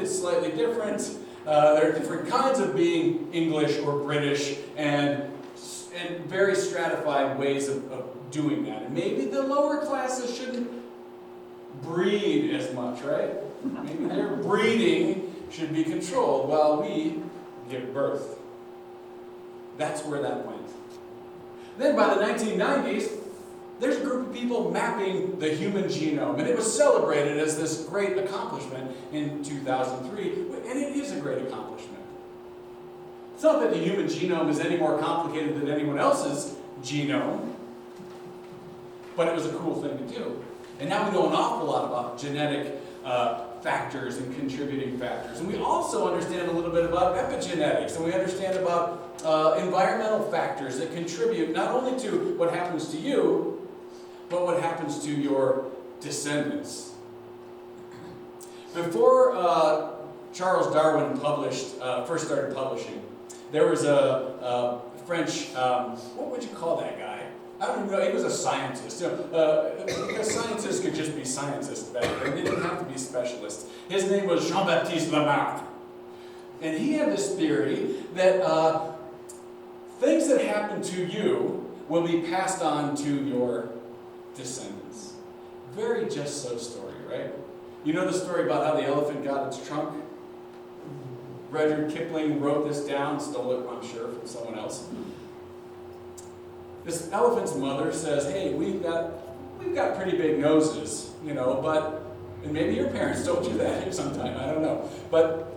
is slightly different. There are different kinds of being English or British, and very stratified ways of doing that. And maybe the lower classes shouldn't breed as much, right? Maybe their breeding should be controlled while we give birth. That's where that went. Then by the 1990s, there's a group of people mapping the human genome, and it was celebrated as this great accomplishment in 2003, and it is a great accomplishment. It's not that the human genome is any more complicated than anyone else's genome, but it was a cool thing to do. And now we know an awful lot about genetic factors and contributing factors. And we also understand a little bit about epigenetics, and we understand about environmental factors that contribute not only to what happens to you, but what happens to your descendants. Before Charles Darwin first started publishing, there was a French, what would you call that guy? I don't even know, he was a scientist. Because scientists could just be scientists back then. They didn't have to be specialists. His name was Jean-Baptiste Lamarck. And he had this theory that things that happen to you will be passed on to your descendants. Very just so story, right? You know the story about how the elephant got its trunk? Rudyard Kipling wrote this down, stole it, I'm sure, from someone else. This elephant's mother says, hey, we've got pretty big noses, and maybe your parents told you that sometime, I don't know. But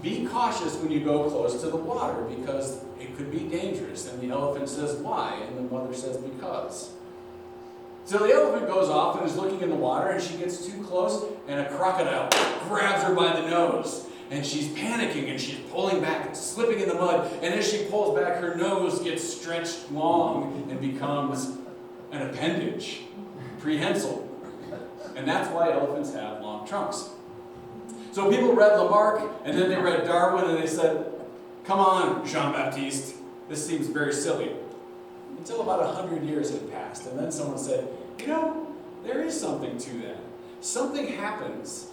be cautious when you go close to the water because it could be dangerous. And the elephant says, why? And the mother says, because. So the elephant goes off and is looking in the water, and she gets too close, and a crocodile grabs her by the nose. And she's panicking, and she's pulling back and slipping in the mud. And as she pulls back, her nose gets stretched long and becomes an appendage, prehensile. And that's why elephants have long trunks. So people read Lamarck, and then they read Darwin, and they said, come on, Jean-Baptiste, this seems very silly. Until about 100 years had passed, and then someone said, there is something to that. Something happens.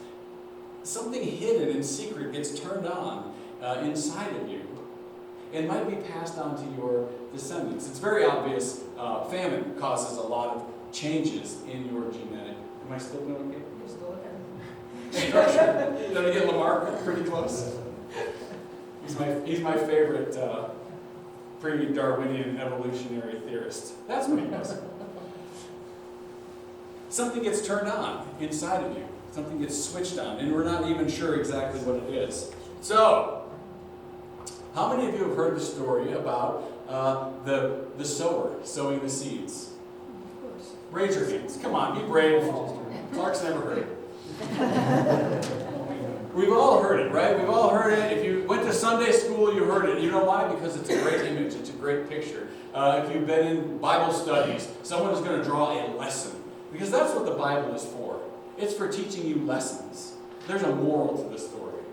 Something hidden in secret gets turned on inside of you and might be passed on to your descendants. It's very obvious famine causes a lot of changes in your genetic. Am I still doing okay? You're still okay. Did I get Lamarck pretty close? He's my favorite pre-Darwinian evolutionary theorist. That's what he was. Something gets turned on inside of you. Something gets switched on, and we're not even sure exactly what it is. So, how many of you have heard the story about the sower sowing the seeds? Of course. Raise your hands. Come on, be brave. Clark's never heard it. We've all heard it, right? We've all heard it. If you went to Sunday school, you heard it. You know why? Because it's a great image. It's a great picture. If you've been in Bible studies, someone is going to draw a lesson. Because that's what the Bible is for. It's for teaching you lessons. There's a moral to the story.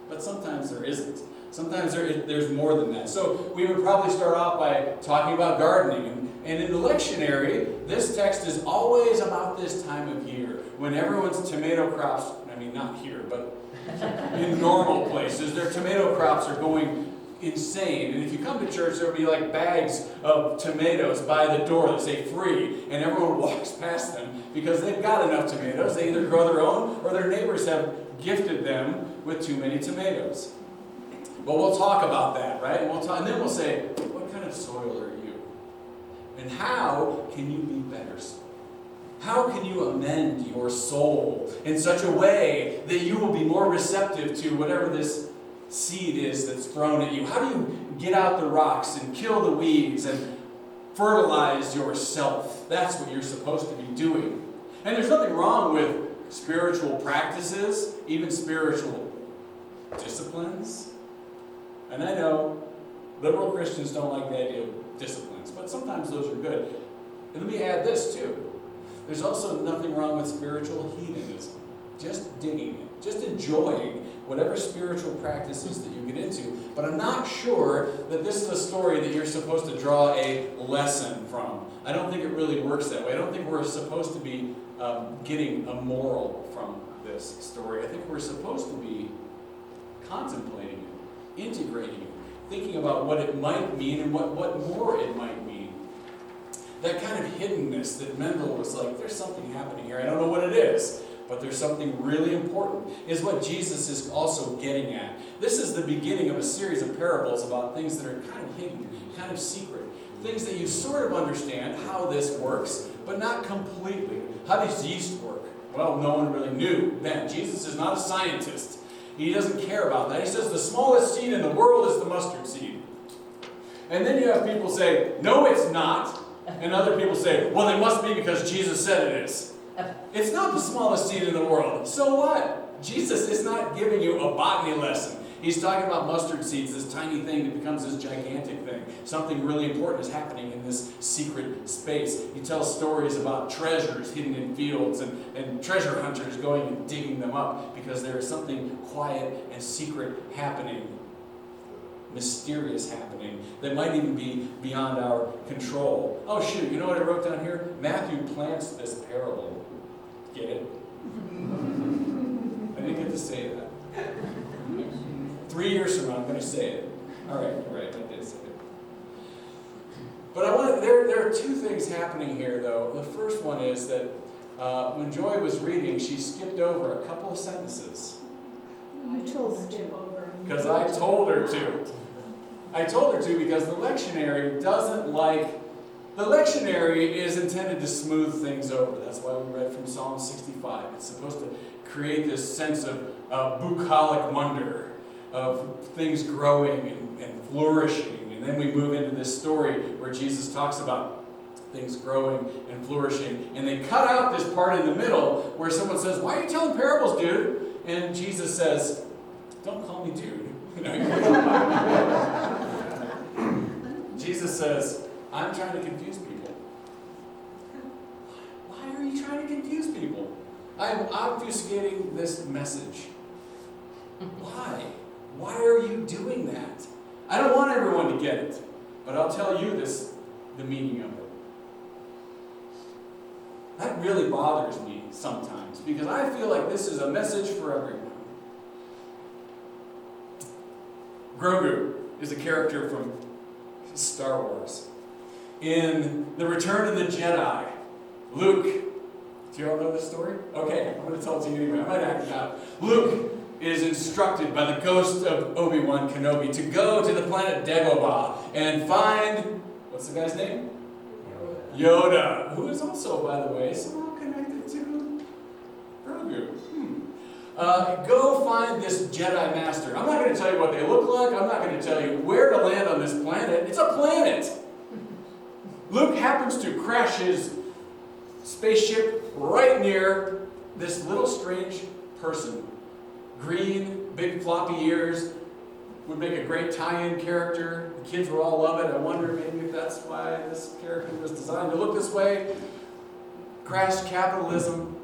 But sometimes there isn't. Sometimes there's more than that. So we would probably start off by talking about gardening. And in the lectionary, this text is always about this time of year, when everyone's tomato crops, not here, but in normal places, their tomato crops are going insane. And if you come to church, there'll be like bags of tomatoes by the door that say free, and everyone walks past them because they've got enough tomatoes. They either grow their own or their neighbors have gifted them with too many tomatoes. But we'll talk about that, right? And then we'll say, what kind of soil are you? And how can you be better soil? How can you amend your soul in such a way that you will be more receptive to whatever this seed is that's thrown at you? How do you get out the rocks and kill the weeds and fertilize yourself? That's what you're supposed to be doing. And there's nothing wrong with spiritual practices, even spiritual disciplines. And I know liberal Christians don't like the idea of disciplines, but sometimes those are good. And let me add this too. There's also nothing wrong with spiritual hedonism. Just digging it, just enjoying whatever spiritual practices that you get into. But I'm not sure that this is a story that you're supposed to draw a lesson from. I don't think it really works that way. I don't think we're supposed to be getting a moral from this story, I think we're supposed to be contemplating it, integrating it, thinking about what it might mean and what more it might mean. That kind of hiddenness that Mendel was like, there's something happening here. I don't know what it is, but there's something really important, is what Jesus is also getting at. This is the beginning of a series of parables about things that are kind of hidden, kind of secret. Things that you sort of understand how this works, but not completely. How does yeast work? Well, no one really knew then. Jesus is not a scientist. He doesn't care about that. He says the smallest seed in the world is the mustard seed. And then you have people say, no, it's not. And other people say, well, it must be because Jesus said it is. It's not the smallest seed in the world. So what? Jesus is not giving you a botany lesson. He's talking about mustard seeds, this tiny thing that becomes this gigantic thing. Something really important is happening in this secret space. He tells stories about treasures hidden in fields and treasure hunters going and digging them up because there is something quiet and secret happening, mysterious happening, that might even be beyond our control. Oh shoot, you know what I wrote down here? Matthew plants this parable. Get it? I didn't get to say that. 3 years from now, I'm going to say it. All right, you're right, I did say it. But there are two things happening here, though. The first one is that when Joy was reading, she skipped over a couple of sentences. You told her to. Because I told her to. I told her to because the lectionary doesn't like... The lectionary is intended to smooth things over. That's why we read from Psalm 65. It's supposed to create this sense of bucolic wonder, of things growing and flourishing. And then we move into this story where Jesus talks about things growing and flourishing. And they cut out this part in the middle where someone says, why are you telling parables, dude? And Jesus says, don't call me dude. Jesus says, I'm trying to confuse people. Why are you trying to confuse people? I'm obfuscating this message. Why? Why are you doing that? I don't want everyone to get it, but I'll tell you the meaning of it. That really bothers me sometimes, because I feel like this is a message for everyone. Grogu is a character from Star Wars. In The Return of the Jedi, Luke, do you all know this story? Okay, I'm going to tell it to you anyway. I might act it out. Luke is instructed by the ghost of Obi-Wan Kenobi to go to the planet Dagobah and find, what's the guy's name? Yoda, who is also, by the way, somehow connected to Grogu. Go find this Jedi Master. I'm not going to tell you what they look like. I'm not going to tell you where to land on this planet. It's a planet. Luke happens to crash his spaceship right near this little strange person. Green, big floppy ears, would make a great tie-in character. The kids will all love it. I wonder maybe if that's why this character was designed to look this way. Crashed capitalism.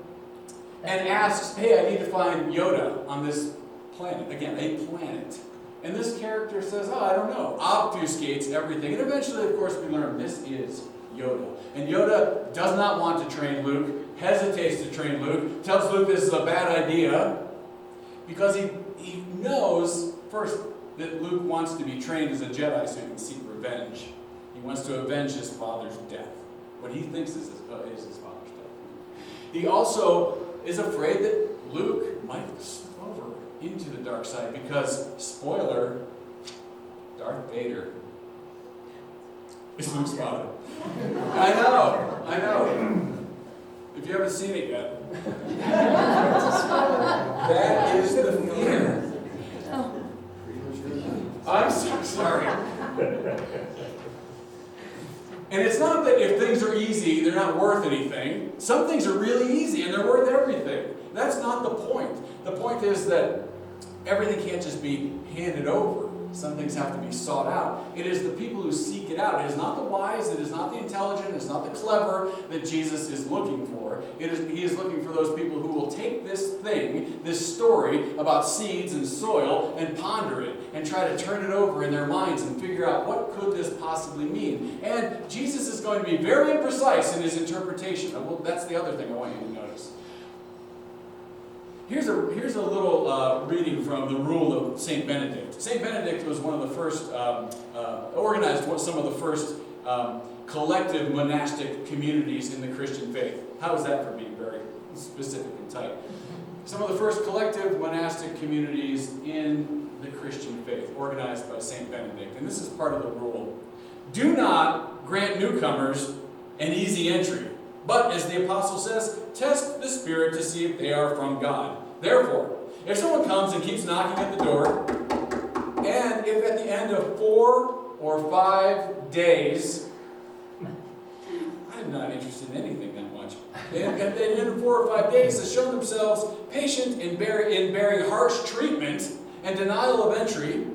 And asks, hey, I need to find Yoda on this planet. Again, a planet. And this character says, oh, I don't know. Obfuscates everything. And eventually, of course, we learn this is Yoda. And Yoda does not want to train Luke, hesitates to train Luke, tells Luke this is a bad idea, because he knows, first, that Luke wants to be trained as a Jedi so he can seek revenge. He wants to avenge his father's death. What he thinks is his father's death. He also is afraid that Luke might slip over into the dark side because, spoiler, Darth Vader is Luke's father. I know. If you haven't seen it yet, that is the fear. I'm so sorry. And it's not that if things are easy, they're not worth anything. Some things are really easy and they're worth everything. That's not the point. The point is that everything can't just be handed over. Some things have to be sought out. It is the people who seek it out. It is not the wise, it is not the intelligent, it's not the clever that Jesus is looking for. He is looking for those people who will take this thing, this story about seeds and soil, and ponder it, and try to turn it over in their minds and figure out what could this possibly mean. And Jesus is going to be very imprecise in his interpretation. Well, that's the other thing I want you to notice. Here's a little reading from the Rule of St. Benedict. St. Benedict was one of the first, organized some of the first collective monastic communities in the Christian faith. How is that for being very specific and tight? Some of the first collective monastic communities in the Christian faith, organized by St. Benedict. And this is part of the rule. Do not grant newcomers an easy entry, but, as the apostle says, test the Spirit to see if they are from God. Therefore, if someone comes and keeps knocking at the door, and if at the end of 4 or 5 days, I'm not interested in anything that much, and at the end of 4 or 5 days has shown themselves patient in bearing harsh treatment and denial of entry,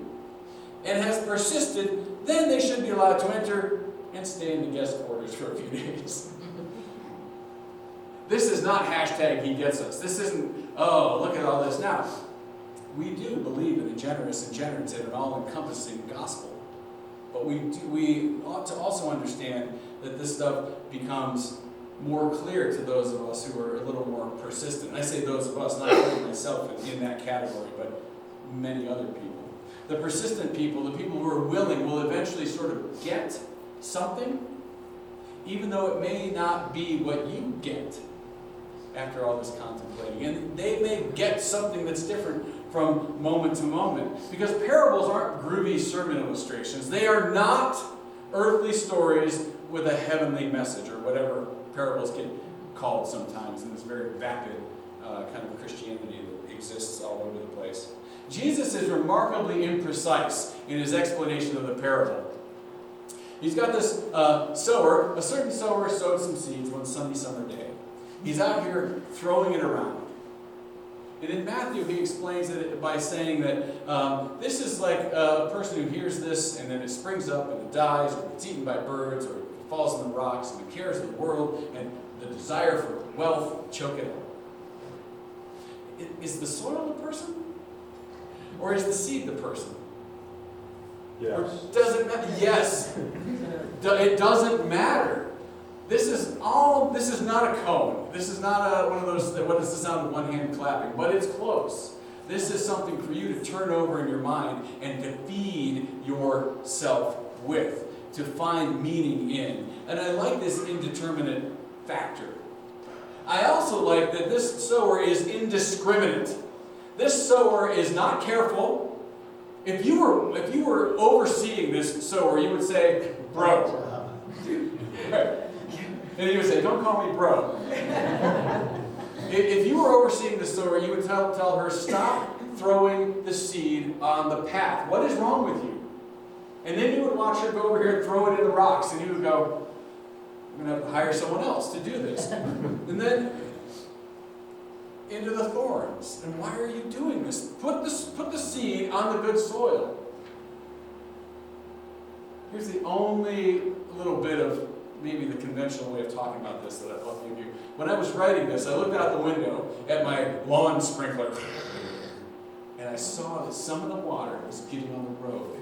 and has persisted, then they should be allowed to enter and stay in the guest quarters for a few days. This is not hashtag he gets us. This isn't, oh, look at all this. Now, we do believe in a generous and generative and all-encompassing gospel. But we ought to also understand that this stuff becomes more clear to those of us who are a little more persistent. I say those of us, not only myself in that category, but many other people. The persistent people, the people who are willing, will eventually sort of get something, even though it may not be what you get after all this contemplating. And they may get something that's different from moment to moment. Because parables aren't groovy sermon illustrations. They are not earthly stories with a heavenly message, or whatever parables get called sometimes in this very vapid kind of Christianity that exists all over the place. Jesus is remarkably imprecise in his explanation of the parable. He's got this sower. A certain sower sowed some seeds one sunny summer day. He's out here throwing it around. And in Matthew, he explains it by saying that this is like a person who hears this and then it springs up and it dies, or it's eaten by birds, or it falls in the rocks, and the cares of the world and the desire for wealth choke it out. Is the soil the person? Or is the seed the person? Yes. Or does it matter? Yes. It doesn't matter. This is not a cone. This is not one of those, what is the sound of one hand clapping? But it's close. This is something for you to turn over in your mind and to feed yourself with, to find meaning in. And I like this indeterminate factor. I also like that this sower is indiscriminate. This sower is not careful. If you were overseeing this sower, you would say, bro. And you would say, don't call me bro. If you were overseeing the sower, you would tell her, stop throwing the seed on the path. What is wrong with you? And then you would watch her go over here and throw it in the rocks, and you would go, I'm going to have to hire someone else to do this. And then into the thorns. And why are you doing this? Put the seed on the good soil. Here's the only little bit of maybe the conventional way of talking about this that I'd love to give you. When I was writing this, I looked out the window at my lawn sprinkler, and I saw that some of the water was getting on the road.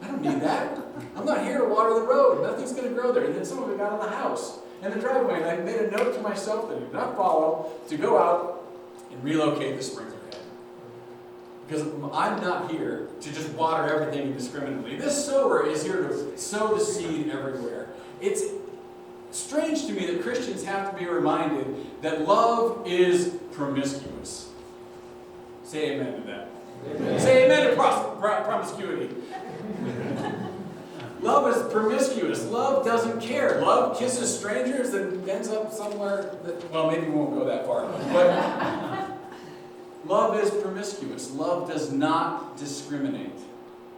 I don't need that. I'm not here to water the road. Nothing's going to grow there. And then some of it got on the house and the driveway, and I made a note to myself that I did not follow to go out and relocate the sprinkler head. Because I'm not here to just water everything indiscriminately. This sower is here to sow the seed everywhere. It's strange to me that Christians have to be reminded that love is promiscuous. Say amen to that. Amen. Say amen to promiscuity. Love is promiscuous. Love doesn't care. Love kisses strangers and ends up somewhere that, well, maybe we won't go that far. But love is promiscuous. Love does not discriminate.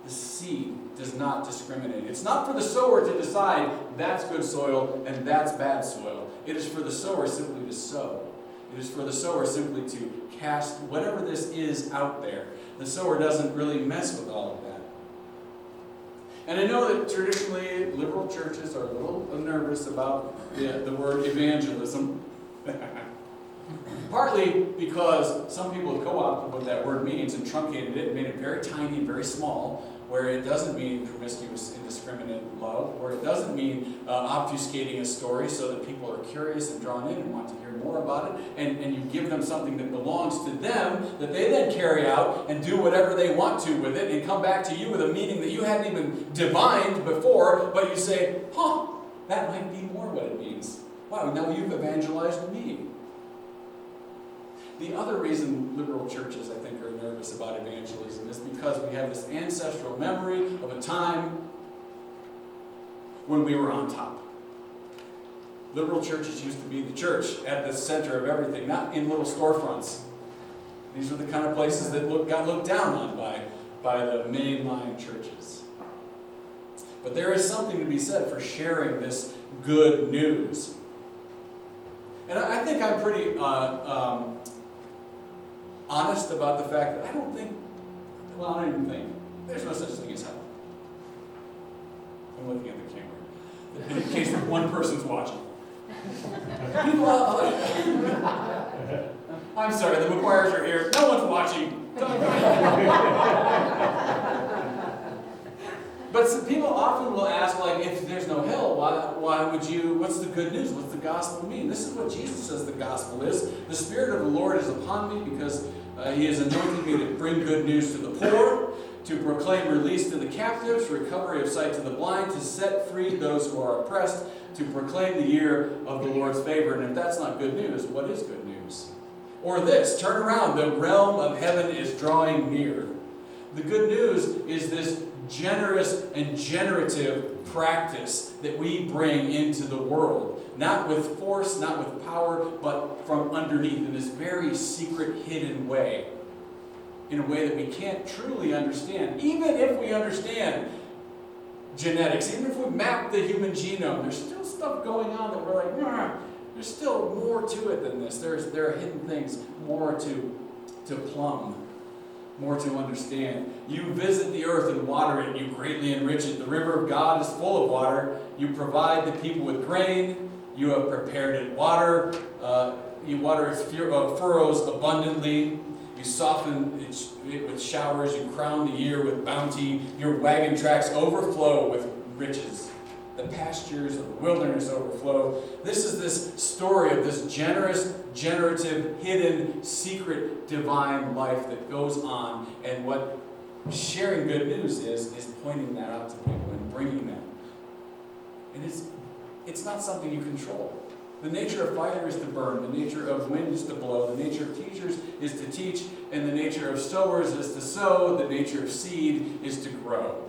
The seed does not discriminate. It's not for the sower to decide that's good soil and that's bad soil. It is for the sower simply to sow. It is for the sower simply to cast whatever this is out there. The sower doesn't really mess with all of that. And I know that traditionally liberal churches are a little nervous about the word evangelism. Partly because some people have co-opted what that word means and truncated it and made it very tiny and very small, where it doesn't mean promiscuous, indiscriminate love, where it doesn't mean obfuscating a story so that people are curious and drawn in and want to hear more about it, and you give them something that belongs to them that they then carry out and do whatever they want to with it and come back to you with a meaning that you hadn't even divined before, but you say, that might be more what it means. Wow, now you've evangelized me. The other reason liberal churches, I think, are nervous about evangelism is because we have this ancestral memory of a time when we were on top. Liberal churches used to be the church at the center of everything, not in little storefronts. These were the kind of places that got looked down on by the mainline churches. But there is something to be said for sharing this good news. And I think I'm pretty honest about the fact that I don't even think, there's no such thing as hell. I'm looking at the camera. In case one person's watching. People I'm sorry, the McGuires are here. No one's watching. But people often will ask, like, if there's no hell, why would you, what's the good news? What's the gospel mean? This is what Jesus says the gospel is. The Spirit of the Lord is upon me because He has anointed me to bring good news to the poor, to proclaim release to the captives, recovery of sight to the blind, to set free those who are oppressed, to proclaim the year of the Lord's favor. And if that's not good news, what is good news? Or this, turn around, the realm of heaven is drawing near. The good news is this generous and generative practice that we bring into the world. Not with force, not with power, but from underneath in this very secret, hidden way. In a way that we can't truly understand. Even if we understand genetics, even if we map the human genome, there's still stuff going on that we're like, nah, there's still more to it than this. There are hidden things, more to plumb. More to understand. You visit the earth and water it, you greatly enrich it. The river of God is full of water. You provide the people with grain. You have prepared it water. You water its furrows abundantly. You soften it with showers. You crown the year with bounty. Your wagon tracks overflow with riches. The pastures of the wilderness overflow. This is this story of this generous, generative, hidden, secret, divine life that goes on. And what sharing good news is pointing that out to people and bringing that. And it's not something you control. The nature of fire is to burn. The nature of wind is to blow. The nature of teachers is to teach. And the nature of sowers is to sow. The nature of seed is to grow.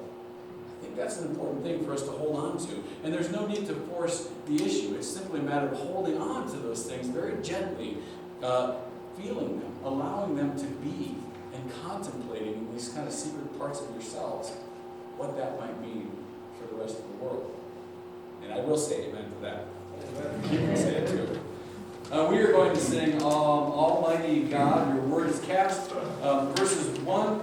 That's an important thing for us to hold on to. And there's no need to force the issue. It's simply a matter of holding on to those things very gently, feeling them, allowing them to be, and contemplating in these kind of secret parts of yourselves what that might mean for the rest of the world. And I will say amen to that. You can say it too. We are going to sing Almighty God, Your Word is Cast, verses 1